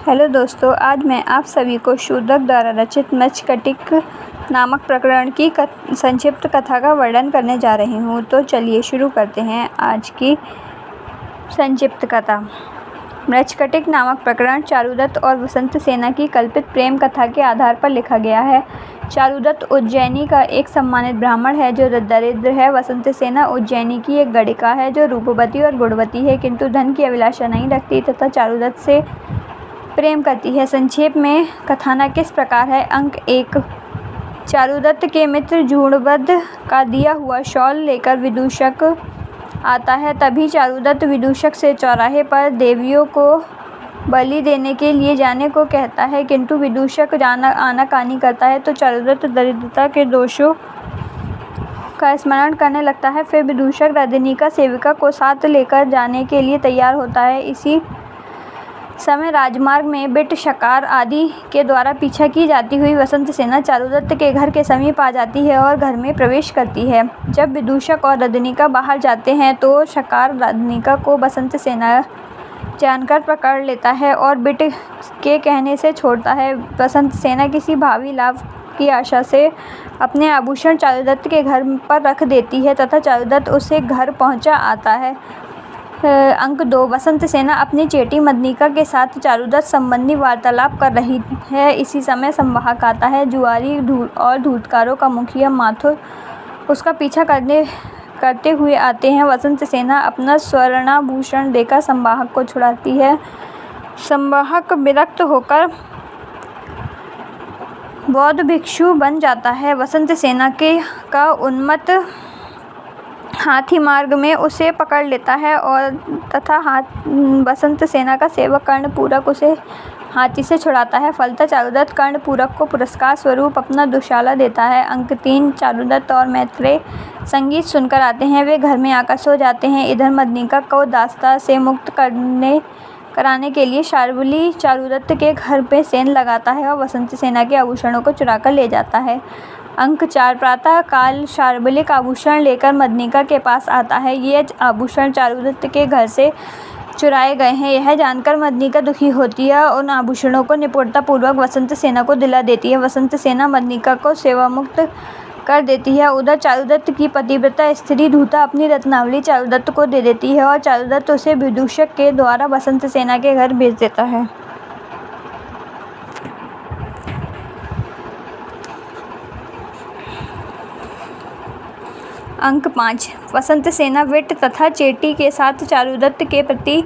Hello दोस्तों, आज मैं आप सभी को शूद्रक द्वारा रचित मृच्छकटिक नामक प्रकरण की संक्षिप्त कथा का वर्णन करने जा रही हूँ। तो चलिए शुरू करते हैं आज की संक्षिप्त कथा। मृच्छकटिक नामक प्रकरण चारुदत्त और वसंत सेना की कल्पित प्रेम कथा के आधार पर लिखा गया है। चारुदत्त उज्जैनी का एक सम्मानित ब्राह्मण है जो दरिद्र है। वसंत सेना उज्जैनी की एक गणिका है जो रूपवती और गुणवती है, किंतु धन की अभिलाषा नहीं रखती तथा चारुदत्त से प्रेम करती है। संक्षेप में कथानक इस प्रकार है। अंक 1। चारुदत्त के मित्र जूणवध का दिया हुआ शॉल लेकर विदूषक आता है। तभी चारुदत्त विदूषक से चौराहे पर देवियों को बलि देने के लिए जाने को कहता है, किंतु विदूषक आनाकानी करता है तो चारुदत्त दरिद्रता के दोषों का स्मरण करने लगता है। फिर विदूषक रजनीका सेविका को साथ लेकर जाने के लिए तैयार होता है। इसी समय राजमार्ग में बिट, शकार आदि के द्वारा पीछा की जाती हुई वसंत सेना चारुदत्त के घर के समीप आ जाती है और घर में प्रवेश करती है। जब विदूषक और रजनीका बाहर जाते हैं तो शकार रजनीका को वसंत सेना जानकर पकड़ लेता है और बिट के कहने से छोड़ता है। वसंत सेना किसी भावी लाभ की आशा से अपने आभूषण चारुदत्त के घर पर रख देती है तथा चारुदत्त उसे घर पहुंचा आता है। अंक 2। वसंत सेना अपनी चेटी मदनिका के साथ चारुदत्त संबंधी वार्तालाप कर रही है। इसी समय संवाहक आता है। जुआरी और धूर्तकारों का मुखिया माथुर उसका पीछा करते हुए आते हैं। वसंत सेना अपना स्वर्णाभूषण देकर संवाहक को छुड़ाती है। संवाहक विरक्त होकर बौद्ध भिक्षु बन जाता है। वसंत सेना का उन्मत्त हाथी मार्ग में उसे पकड़ लेता है और तथा वसंत सेना का सेवक कर्णपूरक उसे हाथी से छुड़ाता है। फलतः चारुदत्त कर्णपूरक को पुरस्कार स्वरूप अपना दुशाला देता है। अंक 3। चारुदत्त और मैत्रेय संगीत सुनकर आते हैं। वे घर में आकर सो जाते हैं। इधर मदनिका को दास्ता से मुक्त कराने के लिए शार्वली चारुदत्त के घर पे सेंध लगाता है और वसंत सेना के आभूषणों को चुराकर ले जाता है। अंक 4। प्रातः काल शार्वलिक आभूषण लेकर मदनिका के पास आता है। ये आभूषण चारुदत्त के घर से चुराए गए हैं। यह जानकर मदनिका दुखी होती है और उन आभूषणों को निपुणतापूर्वक वसंत सेना को दिला देती है। वसंत सेना मदनिका को सेवा मुक्त कर देती है। उधर चारुदत्त की पतिव्रता स्त्री धूता अपनी रत्नावली चारुदत्त को दे देती है और चारुदत्त उसे विदूषक के द्वारा वसंत सेना के घर भेज देता है। अंक 5। वसंत सेना विट तथा चेटी के साथ चारुदत्त के प्रति